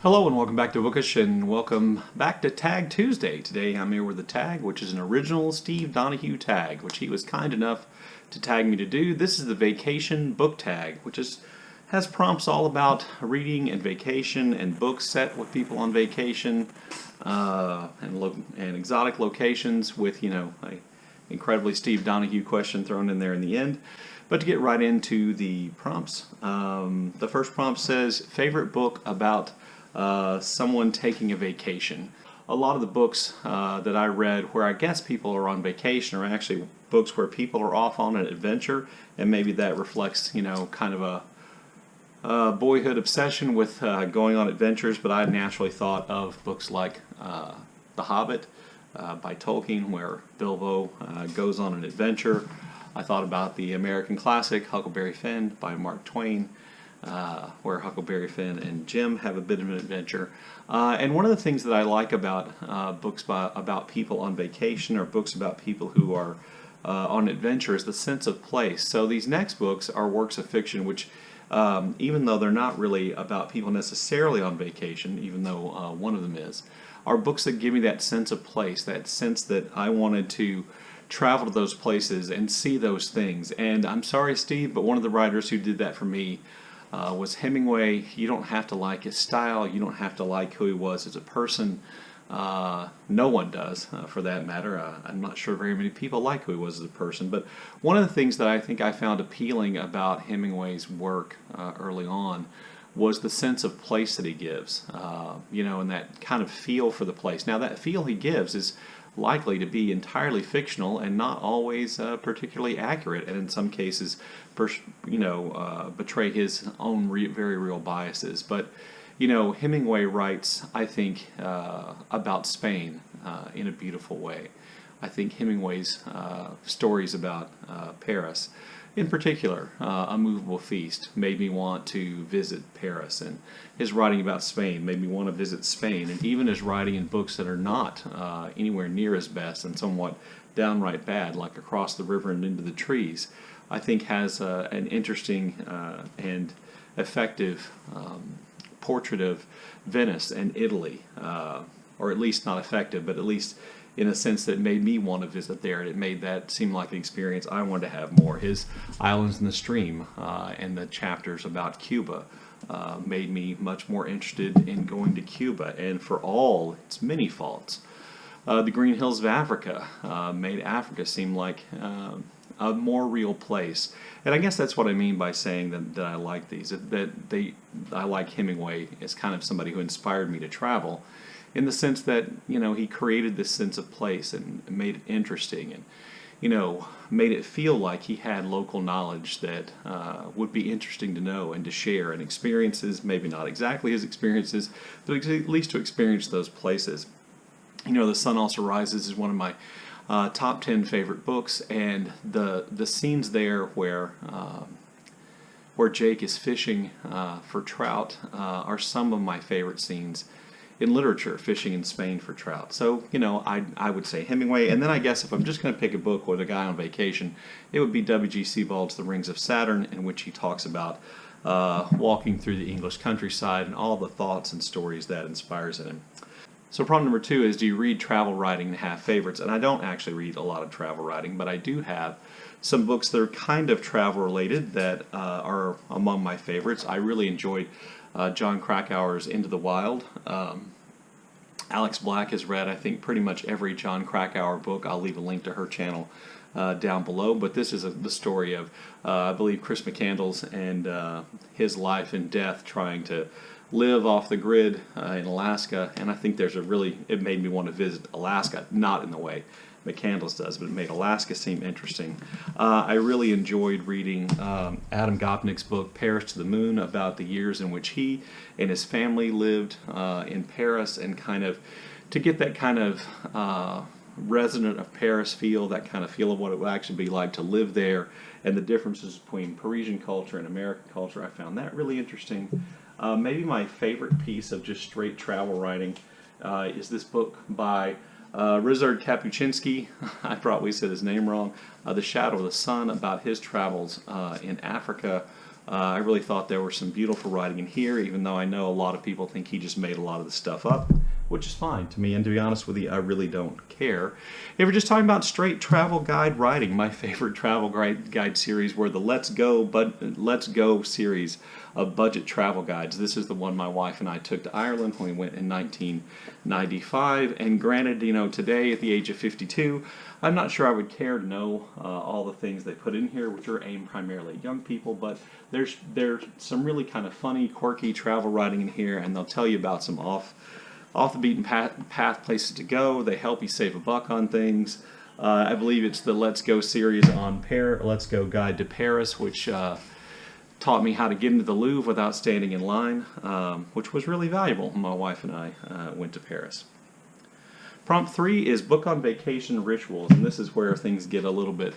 Hello and welcome back to Bookish and welcome back to Tag Tuesday. Today I'm here with a tag which is an original Steve Donoghue tag, which he was kind enough to tag me to do. This is the Vacation Book Tag, which has prompts all about reading and vacation and books set with people on vacation and exotic locations with, a incredibly Steve Donoghue question thrown in there in the end. But to get right into the prompts, the first prompt says, favorite book about someone taking a vacation. A lot of the books that I read where I guess people are on vacation are actually books where people are off on an adventure, and maybe that reflects, kind of a boyhood obsession with going on adventures, but I naturally thought of books like The Hobbit by Tolkien, where Bilbo goes on an adventure. I thought about the American classic Huckleberry Finn by Mark Twain, where Huckleberry Finn and Jim have a bit of an adventure. And one of the things that I like about books about people on vacation, or books about people who are on adventure, is the sense of place. So these next books are works of fiction which, even though they're not really about people necessarily on vacation, even though one of them is, are books that give me that sense of place, that sense that I wanted to travel to those places and see those things. And I'm sorry, Steve, but one of the writers who did that for me was Hemingway. You don't have to like his style. You don't have to like who he was as a person. No one does, for that matter. I'm not sure very many people like who he was as a person. But one of the things that I think I found appealing about Hemingway's work early on was the sense of place that he gives, and that kind of feel for the place. Now, that feel he gives is likely to be entirely fictional and not always particularly accurate, and in some cases, betray his own very real biases. But Hemingway writes, I think, about Spain in a beautiful way. I think Hemingway's stories about Paris, in particular, A Movable Feast, made me want to visit Paris, and his writing about Spain made me want to visit Spain, and even his writing in books that are not anywhere near his best and somewhat downright bad, like Across the River and Into the Trees, I think has an interesting and effective portrait of Venice and Italy, or at least not effective, but at least in a sense that made me want to visit there, and it made that seem like an experience I wanted to have more. His Islands in the Stream and the chapters about Cuba made me much more interested in going to Cuba, and for all its many faults, the Green Hills of Africa made Africa seem like a more real place. And I guess that's what I mean by saying that I like these, I like Hemingway as kind of somebody who inspired me to travel, in the sense that, he created this sense of place and made it interesting, and, made it feel like he had local knowledge that would be interesting to know and to share, and experiences, maybe not exactly his experiences, but at least to experience those places. The Sun Also Rises is one of my top 10 favorite books, and the scenes there where Jake is fishing for trout are some of my favorite scenes in literature, fishing in Spain for trout. So, I would say Hemingway, and then I guess if I'm just going to pick a book with a guy on vacation, it would be W.G. Sebald's The Rings of Saturn, in which he talks about walking through the English countryside and all the thoughts and stories that inspires in him. So problem number 2 is, do you read travel writing and have favorites? And I don't actually read a lot of travel writing, but I do have some books that are kind of travel related that are among my favorites. I really enjoyed John Krakauer's Into the Wild. Alex Black has read, I think, pretty much every John Krakauer book. I'll leave a link to her channel down below. But this is the story of, I believe, Chris McCandless and his life and death trying to live off the grid in Alaska. And I think it made me want to visit Alaska, not in the way McCandless does, but it made Alaska seem interesting. I really enjoyed reading Adam Gopnik's book, Paris to the Moon, about the years in which he and his family lived in Paris, and kind of to get that kind of resident of Paris feel, that kind of feel of what it would actually be like to live there, and the differences between Parisian culture and American culture. I found that really interesting. Maybe my favorite piece of just straight travel writing is this book by Ryszard Kapuscinski. I probably said his name wrong. The Shadow of the Sun, about his travels in Africa I really thought there was some beautiful writing in here, even though I know a lot of people think he just made a lot of the stuff up, which is fine to me, and to be honest with you, I really don't care. If we're just talking about straight travel guide writing, my favorite travel guide series were the Let's Go series of budget travel guides. This is the one my wife and I took to Ireland when we went in 1995, and granted, you know, today at the age of 52, I'm not sure I would care to know all the things they put in here, which are aimed primarily at young people, but there's some really kind of funny, quirky travel writing in here, and they'll tell you about some off the beaten path places to go. They help you save a buck on things. I believe it's the Let's Go series on Let's Go Guide to Paris, which taught me how to get into the Louvre without standing in line, which was really valuable when my wife and I went to Paris. Prompt 3 is book on vacation rituals, and this is where things get a little bit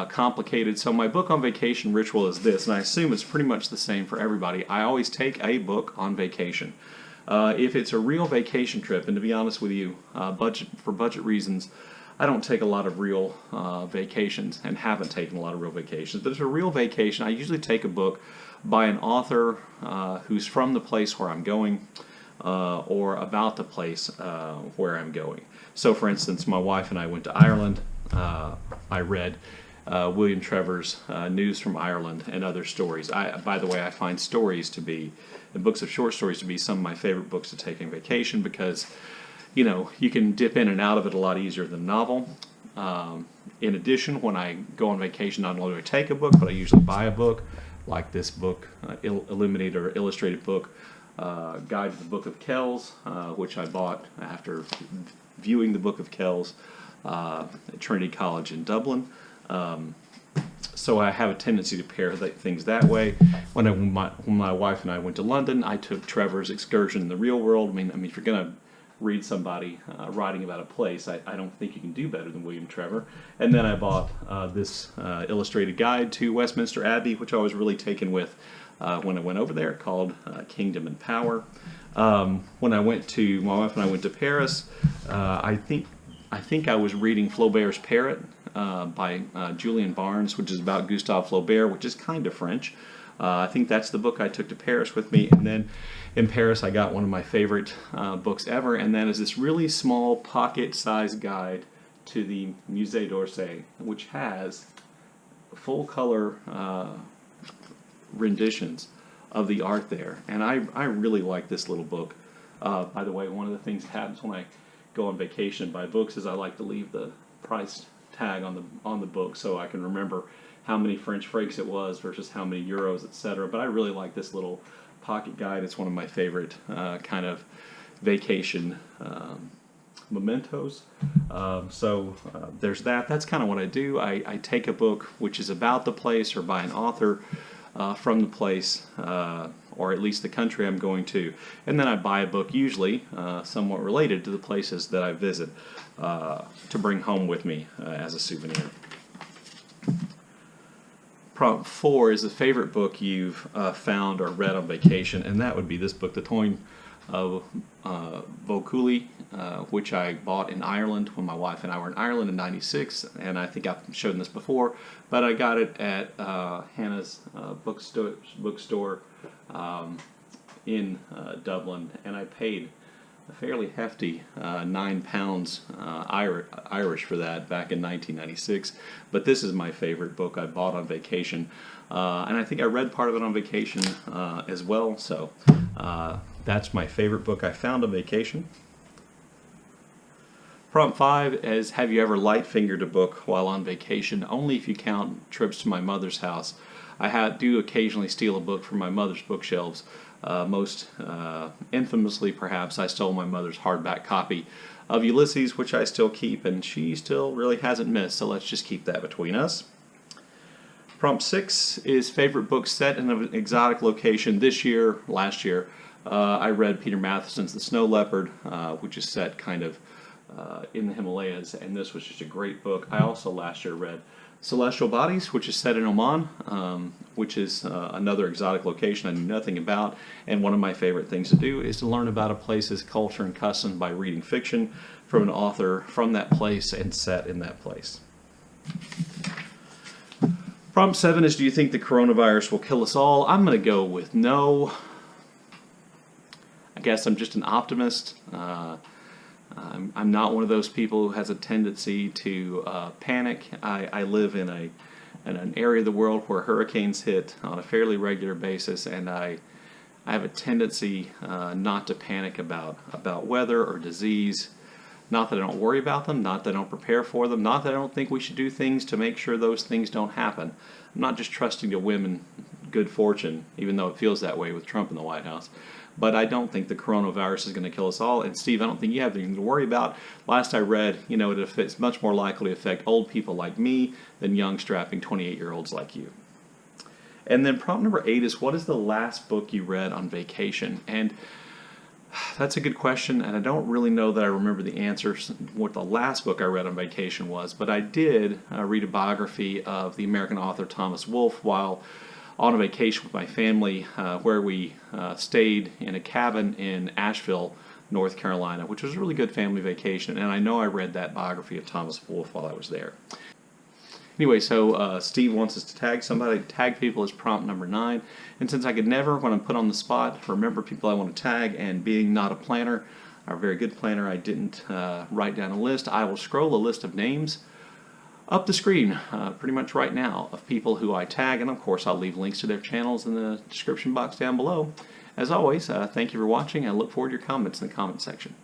complicated. So my book on vacation ritual is this, and I assume it's pretty much the same for everybody. I always take a book on vacation. If it's a real vacation trip, and to be honest with you, for budget reasons, I don't take a lot of real vacations and haven't taken a lot of real vacations. But if it's a real vacation, I usually take a book by an author who's from the place where I'm going or about the place where I'm going. So for instance, my wife and I went to Ireland. I read William Trevor's News from Ireland and Other Stories. By the way, I find books of short stories to be some of my favorite books to take on vacation because, you know, you can dip in and out of it a lot easier than a novel. In addition, when I go on vacation, not only do I take a book, but I usually buy a book, like this book, illuminated or illustrated book, Guide to the Book of Kells, which I bought after viewing the Book of Kells at Trinity College in Dublin. So I have a tendency to pair things that way. When my wife and I went to London, I took Trevor's Excursion in the Real World. I mean, if you're going to read somebody writing about a place, I don't think you can do better than William Trevor. And then I bought this illustrated guide to Westminster Abbey, which I was really taken with when I went over there, called Kingdom and Power. When my wife and I went to Paris, I think I was reading Flaubert's Parrot by Julian Barnes, which is about Gustave Flaubert, which is kind of French. I think that's the book I took to Paris with me. And then in Paris, I got one of my favorite books ever, and that is this really small pocket-sized guide to the Musée d'Orsay, which has full-color renditions of the art there. And I really like this little book. By the way, one of the things that happens when I go on vacation and buy books is I like to leave the price tag on the book so I can remember how many French francs it was versus how many euros, etc. But I really like this little pocket guide. It's one of my favorite kind of vacation mementos. So there's that. That's kind of what I do. I take a book which is about the place or by an author from the place or at least the country I'm going to, and then I buy a book usually somewhat related to the places that I visit to bring home with me as a souvenir. Prompt 4 is the favorite book you've found or read on vacation, and that would be this book, The Toyn of Vaucluse, which I bought in Ireland when my wife and I were in Ireland in '96, and I think I've shown this before, but I got it at Hannah's bookstore in Dublin, and I paid a fairly hefty £9 Irish for that back in 1996. But this is my favorite book I bought on vacation, and I think I read part of it on vacation as well. So that's my favorite book I found on vacation. Prompt 5 is, have you ever light-fingered a book while on vacation? Only if you count trips to my mother's house. I do occasionally steal a book from my mother's bookshelves. Most infamously, perhaps, I stole my mother's hardback copy of Ulysses, which I still keep, and she still really hasn't missed, so let's just keep that between us. Prompt 6 is favorite book set in an exotic location. Last year, I read Peter Matheson's The Snow Leopard, which is set kind of in the Himalayas, and this was just a great book. I also last year read Celestial Bodies, which is set in Oman, which is another exotic location I knew nothing about, and one of my favorite things to do is to learn about a place's culture and customs by reading fiction from an author from that place and set in that place. Prompt 7 is, do you think the coronavirus will kill us all? I'm going to go with no. I guess I'm just an optimist. I'm not one of those people who has a tendency to panic. I live in an area of the world where hurricanes hit on a fairly regular basis, and I have a tendency not to panic about weather or disease. Not that I don't worry about them, not that I don't prepare for them, not that I don't think we should do things to make sure those things don't happen. I'm not just trusting to women good fortune, even though it feels that way with Trump in the White House. But I don't think the coronavirus is going to kill us all. And Steve, I don't think you have anything to worry about. Last I read, it's much more likely to affect old people like me than young, strapping 28-year-olds like you. And then prompt number 8 is, what is the last book you read on vacation? And that's a good question, and I don't really know that I remember the answer, what the last book I read on vacation was, but I did read a biography of the American author Thomas Wolfe while on a vacation with my family, where we stayed in a cabin in Asheville, North Carolina, which was a really good family vacation, and I know I read that biography of Thomas Wolfe while I was there. Anyway, so Steve wants us to tag somebody. Tag people is prompt number 9. And since I could never, when I'm put on the spot, remember people I want to tag, and being not a planner, or a very good planner, I didn't write down a list. I will scroll a list of names up the screen pretty much right now of people who I tag, and of course I'll leave links to their channels in the description box down below. As always, thank you for watching. I look forward to your comments in the comment section.